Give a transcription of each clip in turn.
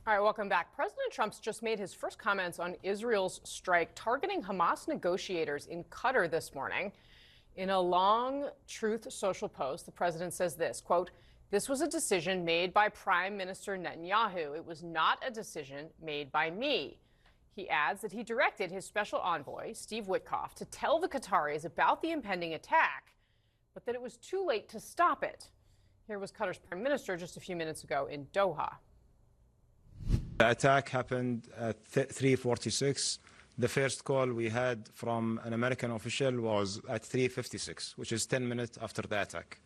All right, welcome back. President Trump's just made his first comments on Israel's strike targeting Hamas negotiators in Qatar this morning. In a long Truth Social post, the president says this, quote, "This was a decision made by Prime Minister Netanyahu. It was not a decision made by me." He adds that he directed his special envoy, Steve Witkoff, to tell the Qataris about the impending attack, but that it was too late to stop it. Here was Qatar's prime minister just a few minutes ago in Doha. The attack happened at 3:46. The first call we had from an American official was at 3:56, which is 10 minutes after the attack.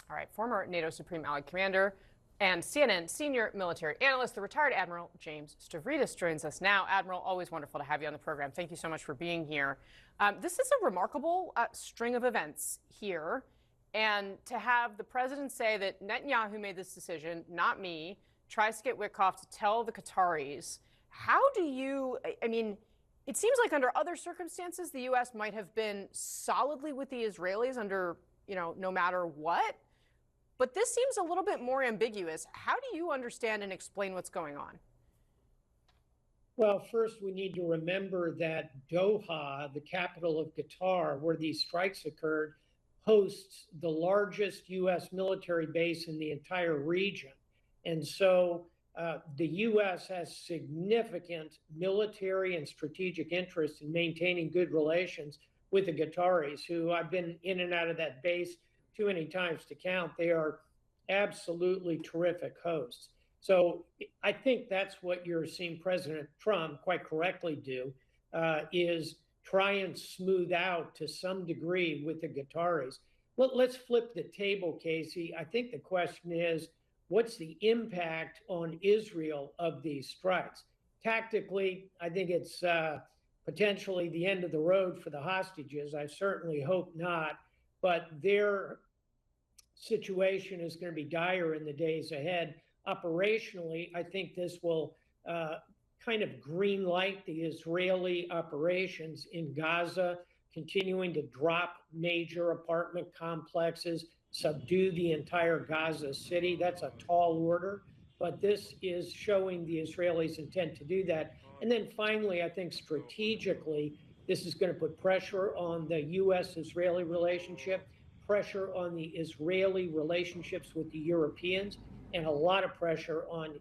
All right, former NATO Supreme Allied Commander and CNN senior military analyst, the retired Admiral James Stavridis joins us now. Admiral, always wonderful to have you on the program. Thank you so much for being here. This is a remarkable string of events here. And to have the president say that Netanyahu made this decision, not me, tries to get Witkoff to tell the Qataris, how do you, I mean, it seems like under other circumstances, the U.S. might have been solidly with the Israelis under, no matter what. But this seems a little bit more ambiguous. How do you understand and explain what's going on? Well, first, we need to remember that Doha, the capital of Qatar, where these strikes occurred, hosts the largest U.S. military base in the entire region. And so the U.S. has significant military and strategic interest in maintaining good relations with the Qataris, who I've been in and out of that base too many times to count. They are absolutely terrific hosts. So I think that's what you're seeing President Trump quite correctly do, is try and smooth out to some degree with the Qataris. Let's flip the table, Kasie. I think the question is, what's the impact on Israel of these strikes? Tactically, I think it's potentially the end of the road for the hostages. I certainly hope not, but their situation is going to be dire in the days ahead. Operationally, I think this will kind of green light the Israeli operations in Gaza, continuing to drop major apartment complexes, subdue the entire Gaza city. That's a tall order, but this is showing the Israelis' intent to do that. And then finally, I think strategically, this is going to put pressure on the U.S.-Israeli relationship, pressure on the Israeli relationships with the Europeans, and a lot of pressure on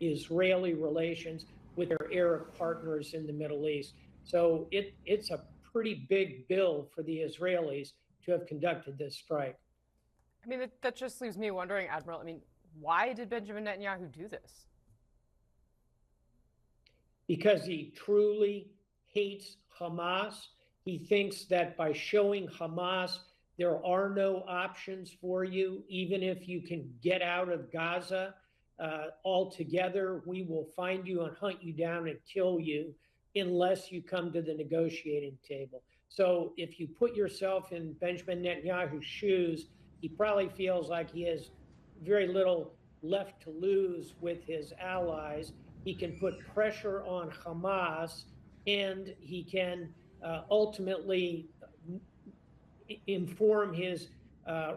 Israeli relations with their Arab partners in the Middle East. So it's a pretty big bill for the Israelis to have conducted this strike. I mean, that just leaves me wondering, Admiral, why did Benjamin Netanyahu do this? Because he truly hates Hamas. He thinks that by showing Hamas there are no options for you, even if you can get out of Gaza altogether, we will find you and hunt you down and kill you unless you come to the negotiating table. So if you put yourself in Benjamin Netanyahu's shoes, he probably feels like he has very little left to lose with his allies. He can put pressure on Hamas, and he can ultimately inform his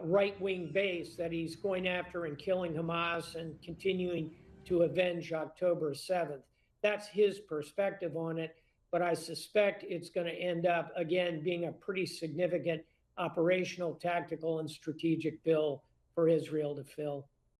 right-wing base that he's going after and killing Hamas and continuing to avenge October 7th. That's his perspective on it, but I suspect it's going to end up, again, being a pretty significant operational, tactical, and strategic bill for Israel to fill.